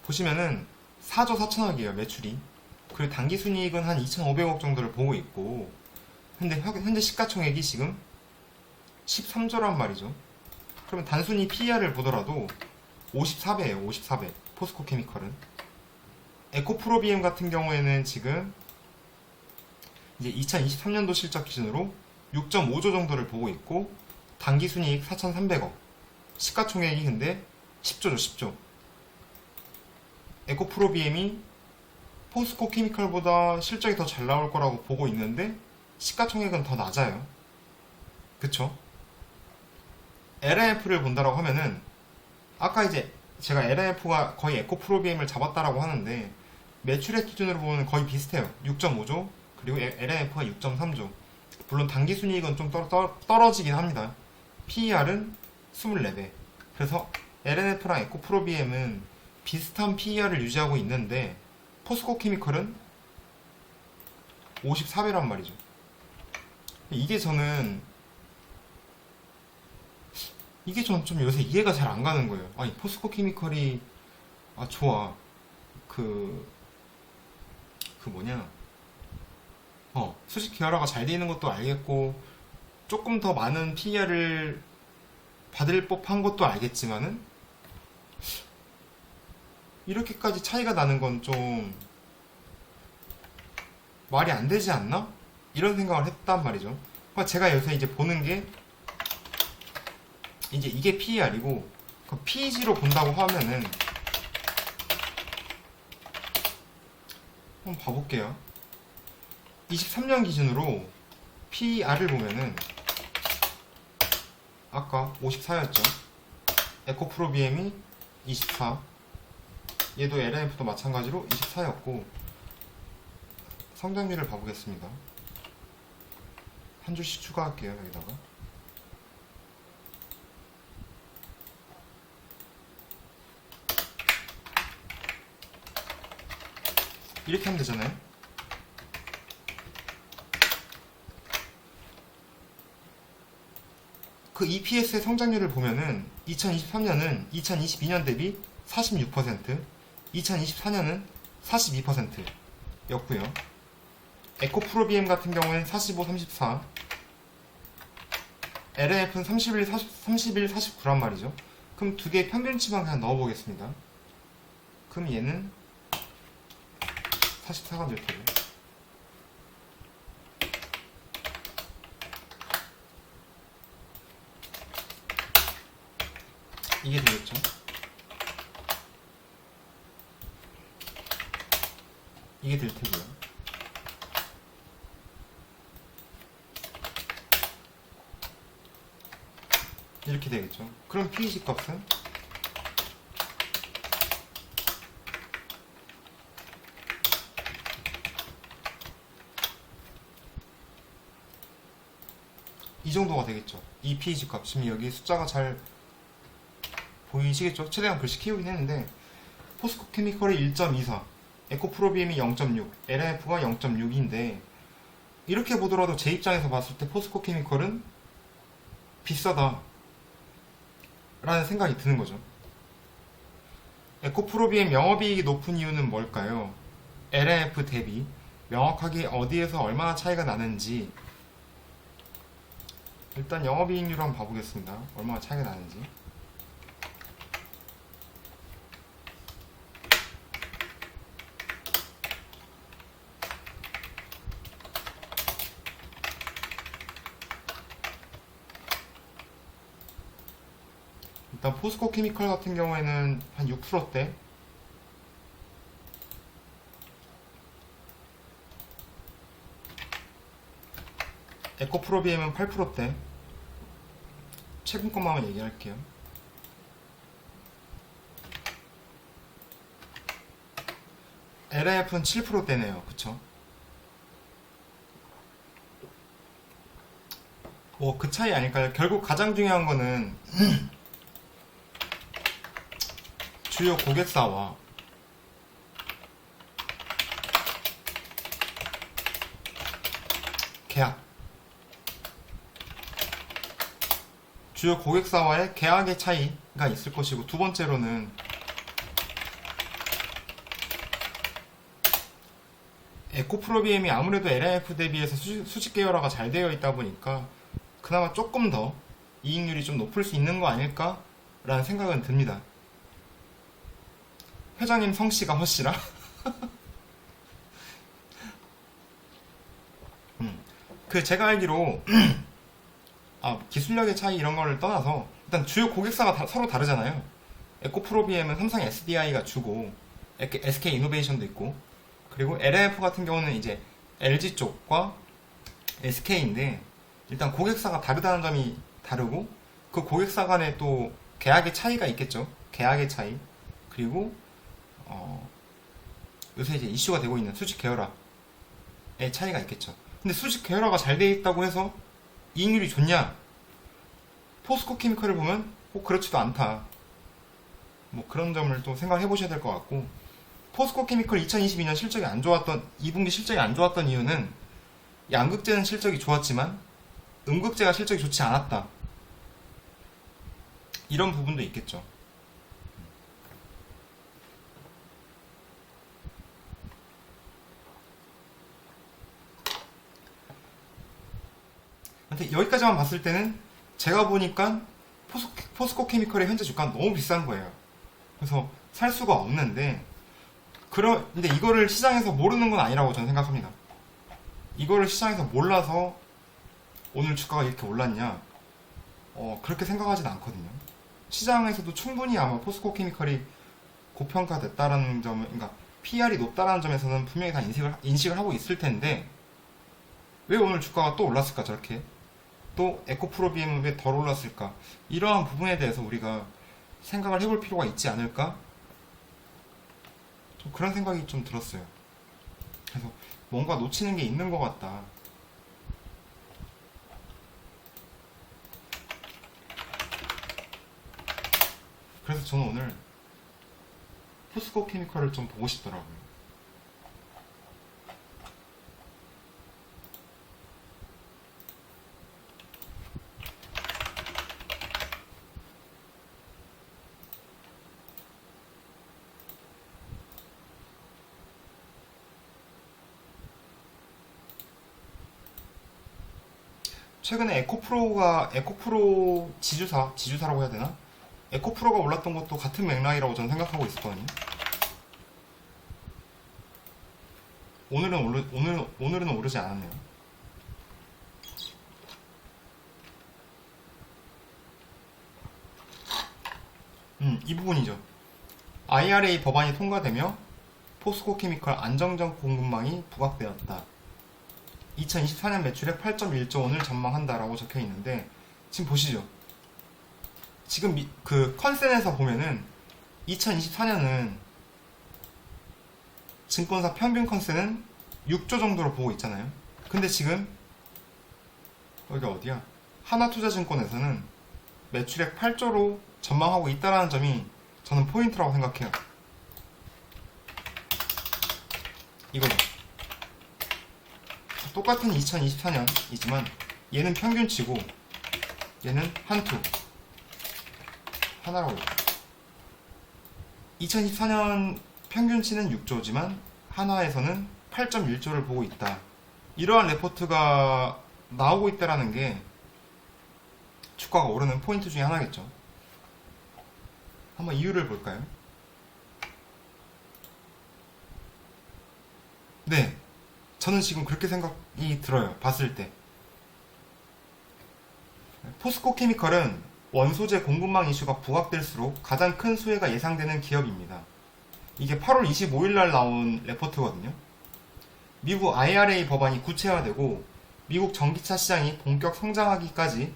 보시면은 4조 4천억이에요 매출이. 그리고 당기순이익은 한 2,500억 정도를 보고 있고, 근데 현재 시가총액이 지금 13조란 말이죠. 그러면 단순히 PER을 보더라도 54배예요. 54배. 포스코케미컬은. 에코프로비엠 같은 경우에는 지금 이제 2023년도 실적 기준으로 6.5조 정도를 보고 있고, 당기순이익 4,300억, 시가총액이 근데 10조죠. 10조. 에코프로비엠이 포스코케미컬보다 실적이 더 잘 나올 거라고 보고 있는데 시가총액은 더 낮아요. 그쵸? LNF를 본다라고 하면은, 아까 이제 제가 LNF가 거의 에코프로비엠을 잡았다라고 하는데 매출액 기준으로 보면 거의 비슷해요. 6.5조, 그리고 LNF가 6.3조. 물론 당기순이익은 좀 떨어지긴 합니다. PER은 24배. 그래서 LNF랑 에코프로비엠은 비슷한 PER을 유지하고 있는데 포스코케미컬은 54배란 말이죠. 이게 저는 좀 요새 이해가 잘 안 가는 거예요. 아니, 포스코케미컬이 좋아. 뭐냐, 수직 계열화가 잘 돼 있는 것도 알겠고 조금 더 많은 PER을 받을 법한 것도 알겠지만은 이렇게까지 차이가 나는 건 좀 말이 안 되지 않나? 이런 생각을 했단 말이죠. 그러니까 제가 요새 이제 보는 게 이제 이게 PER이고, PEG로 본다고 하면은 한번 봐볼게요. 23년 기준으로 PER을 보면은 아까 54였죠. 에코프로비엠이 24, 얘도 LNF도 마찬가지로 24였고, 성장률을 봐보겠습니다. 한 줄씩 추가할게요. 여기다가 이렇게 하면 되잖아요. 그 EPS의 성장률을 보면은 2023년은 2022년 대비 46%, 2024년은 42%였고요. 에코프로비엠 같은 경우에는 45, 34, LNF는 31, 49란 말이죠. 그럼 두 개의 평균치만 그냥 넣어보겠습니다. 그럼 얘는 44가 될 테고, 이게 되겠죠. 이게 될 테고요. 이렇게 되겠죠. 그럼 PEG 값은 이 정도가 되겠죠. 이 PEG 값. 지금 여기 숫자가 잘 보이시겠죠? 최대한 글씨 키우긴 했는데, 포스코케미컬이 1.24, 에코프로비엠이 0.6, LNF가 0.6인데 이렇게 보더라도 제 입장에서 봤을 때 포스코케미컬은 비싸다 라는 생각이 드는 거죠. 에코프로비엠 영업이익이 높은 이유는 뭘까요? LNF 대비 명확하게 어디에서 얼마나 차이가 나는지, 일단 영업이익률 한번 봐보겠습니다. 얼마나 차이가 나는지. 일단 포스코케미컬 같은 경우에는 한 6%대, 에코프로비엠은 8%대. 최근 것만 얘기할게요. LNF는 7%대네요. 그쵸? 뭐 그 차이 아닐까요? 결국 가장 중요한 거는 주요 고객사와 계약, 주요 고객사와의 계약의 차이가 있을 것이고, 두 번째로는 에코프로비엠이 아무래도 LMF 대비해서 수직 계열화가 잘 되어 있다 보니까 그나마 조금 더 이익률이 좀 높을 수 있는 거 아닐까? 라는 생각은 듭니다. 회장님 성씨가 허씨라? 그 제가 알기로 기술력의 차이 이런 거를 떠나서 일단 주요 고객사가 서로 다르잖아요. 에코프로비엠은 삼성 SDI가 주고 SK 이노베이션도 있고, 그리고 LMF 같은 경우는 이제 LG 쪽과 SK인데 일단 고객사가 다르다는 점이 다르고, 그 고객사 간에 또 계약의 차이가 있겠죠. 계약의 차이. 그리고 요새 이제 이슈가 되고 있는 수직 계열화의 차이가 있겠죠. 근데 수직 계열화가 잘 돼 있다고 해서 이익률이 좋냐? 포스코 케미컬을 보면 그렇지도 않다. 뭐 그런 점을 또 생각해 보셔야 될 것 같고, 포스코 케미컬 2022년 실적이 안 좋았던, 2분기 실적이 안 좋았던 이유는 양극재는 실적이 좋았지만 음극재가 실적이 좋지 않았다. 이런 부분도 있겠죠. 근데 여기까지만 봤을 때는 제가 보니까 포스코 케미컬의 현재 주가는 너무 비싼 거예요. 그래서 살 수가 없는데, 근데 이거를 시장에서 모르는 건 아니라고 저는 생각합니다. 이거를 시장에서 몰라서 오늘 주가가 이렇게 올랐냐? 그렇게 생각하진 않거든요. 시장에서도 충분히 아마 포스코 케미컬이 고평가됐다라는 점을, 그러니까 PR이 높다라는 점에서는 분명히 다 인식을 하고 있을 텐데, 왜 오늘 주가가 또 올랐을까, 저렇게? 또 에코프로비엠은 왜 덜 올랐을까? 이러한 부분에 대해서 우리가 생각을 해볼 필요가 있지 않을까? 좀 그런 생각이 좀 들었어요. 그래서 뭔가 놓치는 게 있는 것 같다. 그래서 저는 오늘 포스코 케미컬을 좀 보고 싶더라고요. 최근에 에코프로 지주사라고 해야 되나? 에코프로가 올랐던 것도 같은 맥락이라고 저는 생각하고 있었거든요. 오늘은 오르지 않았네요. 이 부분이죠. IRA 법안이 통과되며 포스코 케미컬 안정적 공급망이 부각되었다. 2024년 매출액 8.1조 원을 전망한다라고 적혀 있는데, 지금 보시죠. 지금 그 컨센에서 보면은 2024년은 증권사 평균 컨센은 6조 정도로 보고 있잖아요. 근데 지금 여기가 어디야? 하나투자증권에서는 매출액 8조로 전망하고 있다라는 점이 저는 포인트라고 생각해요. 이거죠. 똑같은 2024년이지만 얘는 평균치고 얘는 하나라고 해요. 2024년 평균치는 6조지만 한화에서는 8.1조를 보고 있다. 이러한 레포트가 나오고 있다라는 게 주가가 오르는 포인트 중에 하나겠죠. 한번 이유를 볼까요? 네, 저는 지금 그렇게 생각이 들어요. 봤을 때 포스코 케미컬은 원소재 공급망 이슈가 부각될수록 가장 큰 수혜가 예상되는 기업입니다. 이게 8월 25일 날 나온 레포트거든요. 미국 IRA 법안이 구체화되고 미국 전기차 시장이 본격 성장하기까지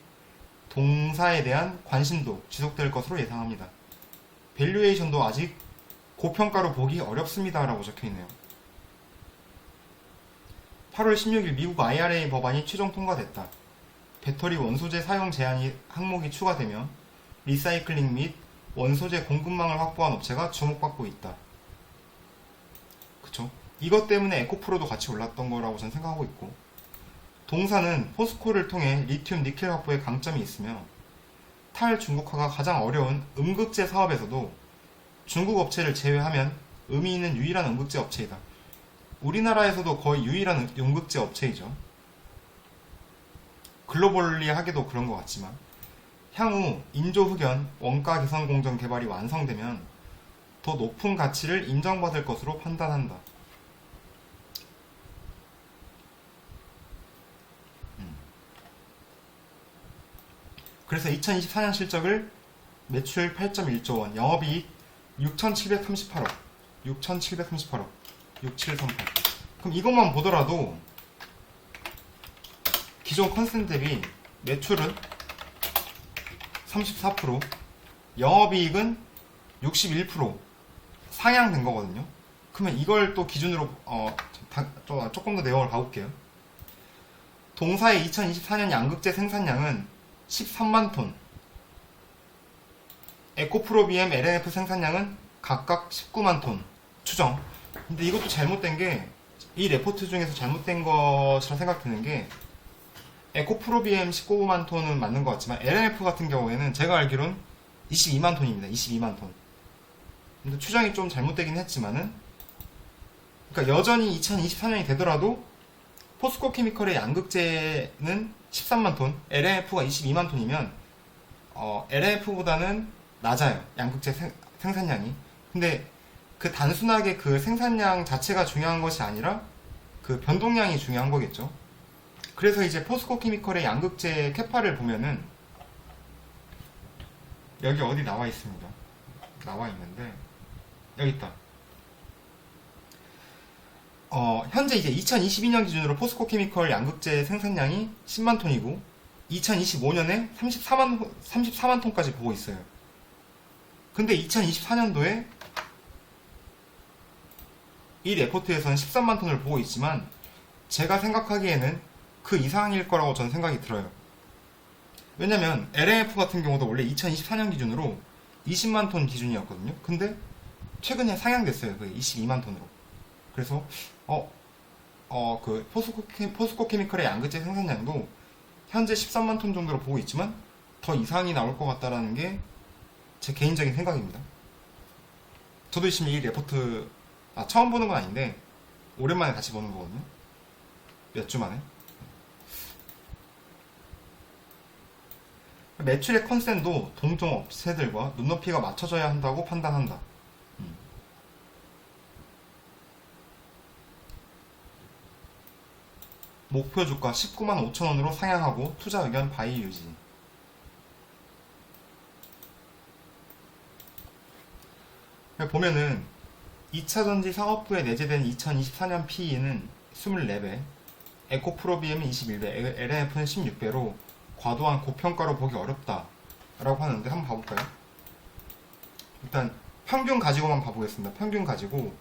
동사에 대한 관심도 지속될 것으로 예상합니다. 밸류에이션도 아직 고평가로 보기 어렵습니다 라고 적혀있네요. 8월 16일 미국 IRA 법안이 최종 통과됐다. 배터리 원소재 사용 제한 항목이 추가되며 리사이클링 및 원소재 공급망을 확보한 업체가 주목받고 있다. 그쵸? 이것 때문에 에코프로도 같이 올랐던 거라고 저는 생각하고 있고, 동사는 포스코를 통해 리튬 니켈 확보에 강점이 있으며 탈중국화가 가장 어려운 음극재 사업에서도 중국 업체를 제외하면 의미 있는 유일한 음극재 업체이다. 우리나라에서도 거의 유일한 용극재 업체이죠. 글로벌리 하게도 그런 것 같지만 향후 인조흑연 원가 개선 공정 개발이 완성되면 더 높은 가치를 인정받을 것으로 판단한다. 그래서 2024년 실적을 매출 8.1조 원, 영업이익 6,738억, 6738. 그럼 이것만 보더라도 기존 컨센 대비 매출은 34%, 영업이익은 61% 상향된 거거든요. 그러면 이걸 또 기준으로 조금 더 내용을 가볼게요. 동사의 2024년 양극재 생산량은 13만 톤, 에코프로 BM, LNF 생산량은 각각 19만 톤 추정. 근데 이것도 잘못된 게, 이 레포트 중에서 잘못된 것이라 생각되는 게, 에코프로 BM 19만 톤은 맞는 것 같지만 LNF 같은 경우에는 제가 알기로는 22만 톤입니다. 22만 톤. 근데 추정이 좀 잘못되긴 했지만은, 그러니까 여전히 2024년이 되더라도 포스코 케미컬의 양극재는 13만 톤, LNF가 22만 톤이면 LNF보다는 낮아요. 양극재 생산량이. 근데 그 단순하게 그 생산량 자체가 중요한 것이 아니라 그 변동량이 중요한 거겠죠. 그래서 이제 포스코 케미컬의 양극재 캐파를 보면은 여기 어디 나와 있습니다. 나와 있는데 여기 있다. 현재 이제 2022년 기준으로 포스코 케미컬 양극재 생산량이 10만 톤이고 2025년에 34만 톤까지 보고 있어요. 근데 2024년도에 이 레포트에서는 13만 톤을 보고 있지만 제가 생각하기에는 그 이상일 거라고 저는 생각이 들어요. 왜냐면 LNF 같은 경우도 원래 2024년 기준으로 20만 톤 기준이었거든요. 근데 최근에 상향됐어요. 그게 22만 톤으로. 그래서 그 포스코 케미컬의 양극재 생산량도 현재 13만 톤 정도로 보고 있지만 더 이상이 나올 것 같다라는 게 제 개인적인 생각입니다. 저도 지금 이 레포트 처음 보는 건 아닌데 오랜만에 다시 보는 거거든요. 몇 주 만에. 매출의 컨센도 동종 업체들과 눈높이가 맞춰져야 한다고 판단한다. 목표 주가 19만 5천원으로 상향하고 투자 의견 바이 유지. 보면은 2차전지 사업부에 내재된 2024년 PE는 24배, 에코프로 BM은 21배, LNF는 16배로 과도한 고평가로 보기 어렵다 라고 하는데 한번 봐볼까요? 일단 평균 가지고만 봐보겠습니다. 평균 가지고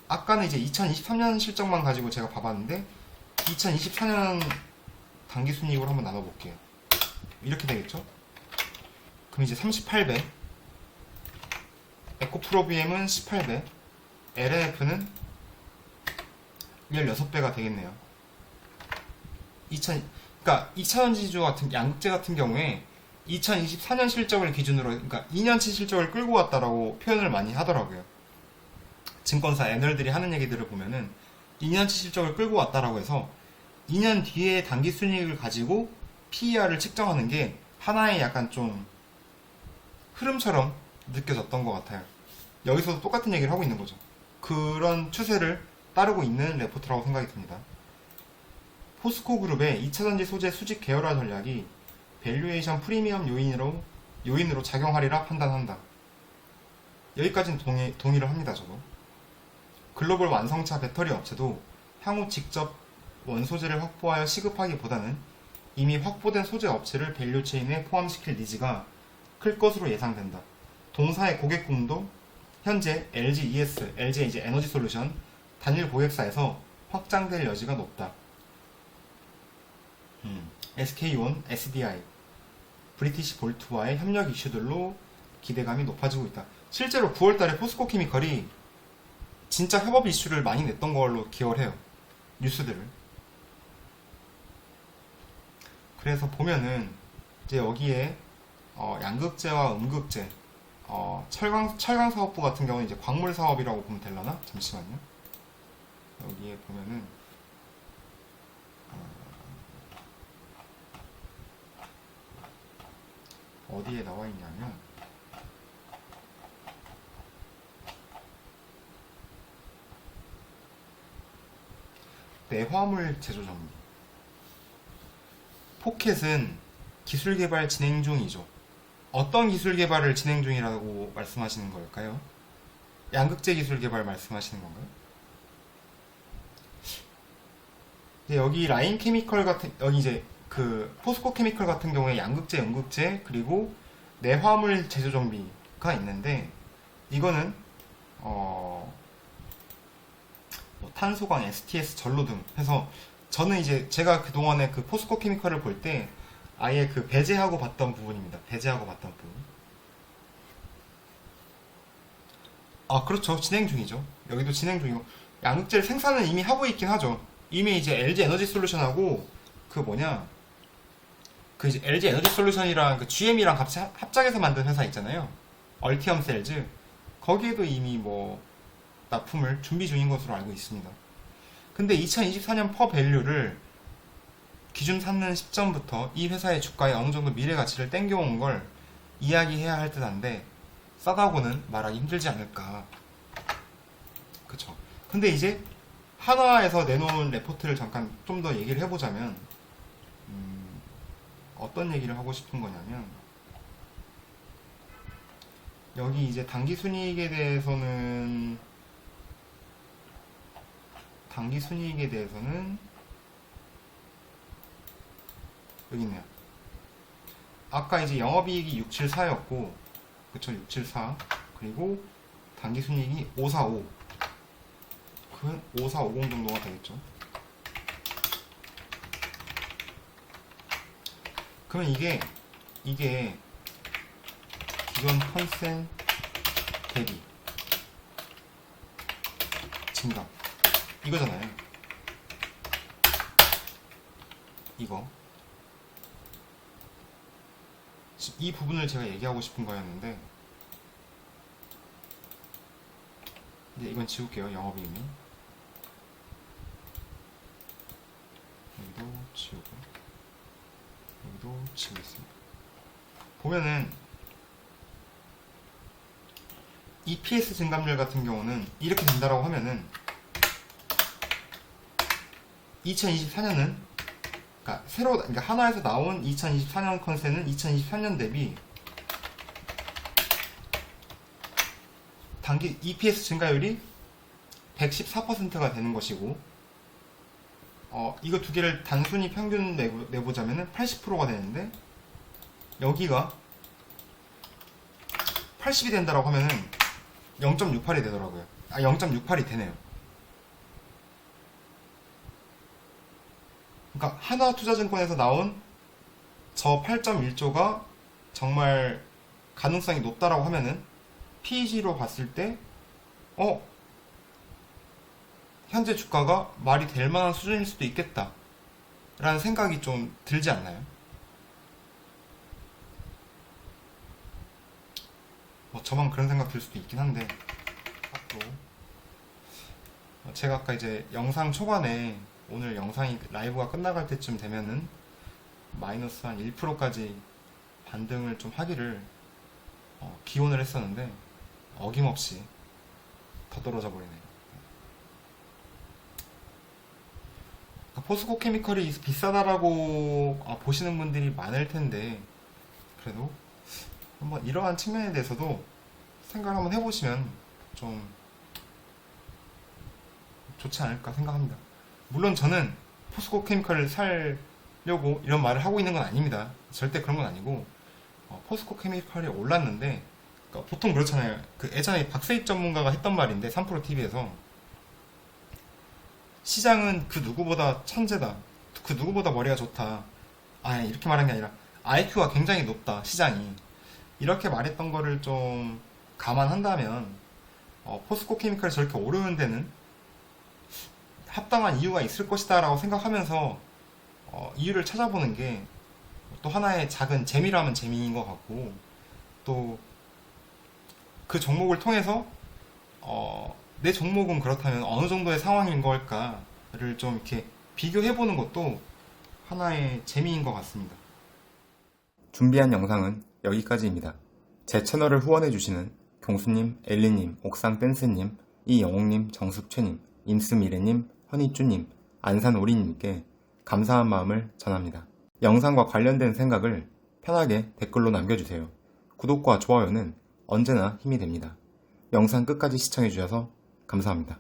아까는 이제 2023년 실적만 가지고 제가 봐봤는데 2024년 당기순이익으로 한번 나눠볼게요. 이렇게 되겠죠? 그럼 이제 38배, 에코프로 BM은 18배, LNF는 16배가 되겠네요. 그러니까 2차전지주 같은 양극재 같은 경우에 2024년 실적을 기준으로, 그러니까 2년치 실적을 끌고 왔다라고 표현을 많이 하더라고요. 증권사 애널들이 하는 얘기들을 보면은 2년치 실적을 끌고 왔다라고 해서 2년 뒤에 당기 순이익을 가지고 PER을 측정하는 게 하나의 약간 좀 흐름처럼 느껴졌던 것 같아요. 여기서도 똑같은 얘기를 하고 있는 거죠. 그런 추세를 따르고 있는 레포트라고 생각이 듭니다. 포스코 그룹의 2차전지 소재 수직 계열화 전략이 밸류에이션 프리미엄 요인으로 작용하리라 판단한다. 여기까지는 동의를 합니다. 저도. 글로벌 완성차 배터리 업체도 향후 직접 원소재를 확보하여 시급하기보다는 이미 확보된 소재 업체를 밸류체인에 포함시킬 니즈가 클 것으로 예상된다. 동사의 고객군도 현재 LG ES, LG 이제 에너지 솔루션 단일 고객사에서 확장될 여지가 높다. SK온, SDI, 브리티시 볼트와의 협력 이슈들로 기대감이 높아지고 있다. 실제로 9월달에 포스코 케미컬이 진짜 협업 이슈를 많이 냈던 걸로 기억을 해요. 뉴스들을. 그래서 보면은 이제 여기에 양극재와 음극재, 철강 사업부 같은 경우는 이제 광물 사업이라고 보면 되려나? 잠시만요. 여기에 보면은 어디에 나와 있냐면 내화물 제조 정비. 포켓은 기술 개발 진행 중이죠. 어떤 기술 개발을 진행 중이라고 말씀하시는 걸까요? 양극재 기술 개발 말씀하시는 건가요? 여기 라인 케미컬 같은, 여기 이제 그 포스코 케미컬 같은 경우에 양극재, 음극재, 그리고 내화물 제조 정비가 있는데, 이거는 뭐 탄소광, STS, 전로 등 해서, 저는 이제 제가 그동안에 그 포스코 케미컬을 볼 때 아예 그 배제하고 봤던 부분입니다. 배제하고 봤던 부분. 아, 그렇죠. 진행 중이죠. 여기도 진행 중이고, 양극재를 생산은 이미 하고 있긴 하죠. 이미 이제 LG 에너지 솔루션하고 그 뭐냐, 그 이제 LG 에너지 솔루션이랑 그 GM이랑 같이 합작해서 만든 회사 있잖아요. 얼티엄 셀즈. 거기에도 이미 뭐 납품을 준비 중인 것으로 알고 있습니다. 근데 2024년 퍼 밸류를 기준 삼는 시점부터 이 회사의 주가에 어느 정도 미래 가치를 땡겨온 걸 이야기해야 할 듯한데, 싸다고는 말하기 힘들지 않을까. 그쵸. 근데 이제 한화에서 내놓은 레포트를 잠깐 좀 더 얘기를 해보자면, 어떤 얘기를 하고 싶은 거냐면, 여기 이제 당기 순이익에 대해서는 여기 있네요. 아까 이제 영업이익이 674였고, 그쵸, 674. 그리고 당기순이익이 545. 그 5450 정도가 되겠죠. 그러면 이게 기존 컨센 대비 증가 이거잖아요. 이거 이 부분을 제가 얘기하고 싶은 거였는데, 이제 이건 지울게요. 영업이익이 여기도 지우고 여기도 지우겠습니다. 보면은 EPS 증감률 같은 경우는 이렇게 된다라고 하면은 2024년은 그러니까 한화에서 나온 2024년 컨센은 2023년 대비 단기 EPS 증가율이 114%가 되는 것이고, 이거 두 개를 단순히 평균 내보자면 80%가 되는데, 여기가 80이 된다라고 하면은 0.68이 되더라고요. 0.68이 되네요. 그러니까 하나투자증권에서 나온 저 8.1조가 정말 가능성이 높다라고 하면은 PEG로 봤을 때 현재 주가가 말이 될 만한 수준일 수도 있겠다 라는 생각이 좀 들지 않나요? 뭐 저만 그런 생각 들 수도 있긴 한데, 또 제가 아까 이제 영상 초반에 오늘 영상이 라이브가 끝나갈 때쯤 되면은 마이너스 한 1%까지 반등을 좀 하기를 기원을 했었는데, 어김없이 더 떨어져 버리네요. 포스코 케미컬이 비싸다라고 보시는 분들이 많을 텐데, 그래도 한번 이러한 측면에 대해서도 생각을 한번 해보시면 좀 좋지 않을까 생각합니다. 물론 저는 포스코 케미컬을 살려고 이런 말을 하고 있는 건 아닙니다. 절대 그런 건 아니고, 포스코 케미컬이 올랐는데, 그러니까 보통 그렇잖아요. 그 예전에 박세익 전문가가 했던 말인데, 3프로TV에서 시장은 그 누구보다 천재다, 그 누구보다 머리가 좋다, 이렇게 말한 게 아니라 IQ가 굉장히 높다 시장이, 이렇게 말했던 거를 좀 감안한다면 포스코 케미컬이 저렇게 오르는 데는 합당한 이유가 있을 것이다 라고 생각하면서 이유를 찾아보는 게 또 하나의 작은 재미라면 재미인 것 같고, 또 그 종목을 통해서 내 종목은 그렇다면 어느 정도의 상황인 걸까를 좀 이렇게 비교해보는 것도 하나의 재미인 것 같습니다. 준비한 영상은 여기까지입니다. 제 채널을 후원해주시는 경수님, 엘리님, 옥상댄스님, 이영옥님, 정숙최님, 임스미래님, 허니쭈님, 안산오리님께 감사한 마음을 전합니다. 영상과 관련된 생각을 편하게 댓글로 남겨주세요. 구독과 좋아요는 언제나 힘이 됩니다. 영상 끝까지 시청해주셔서 감사합니다.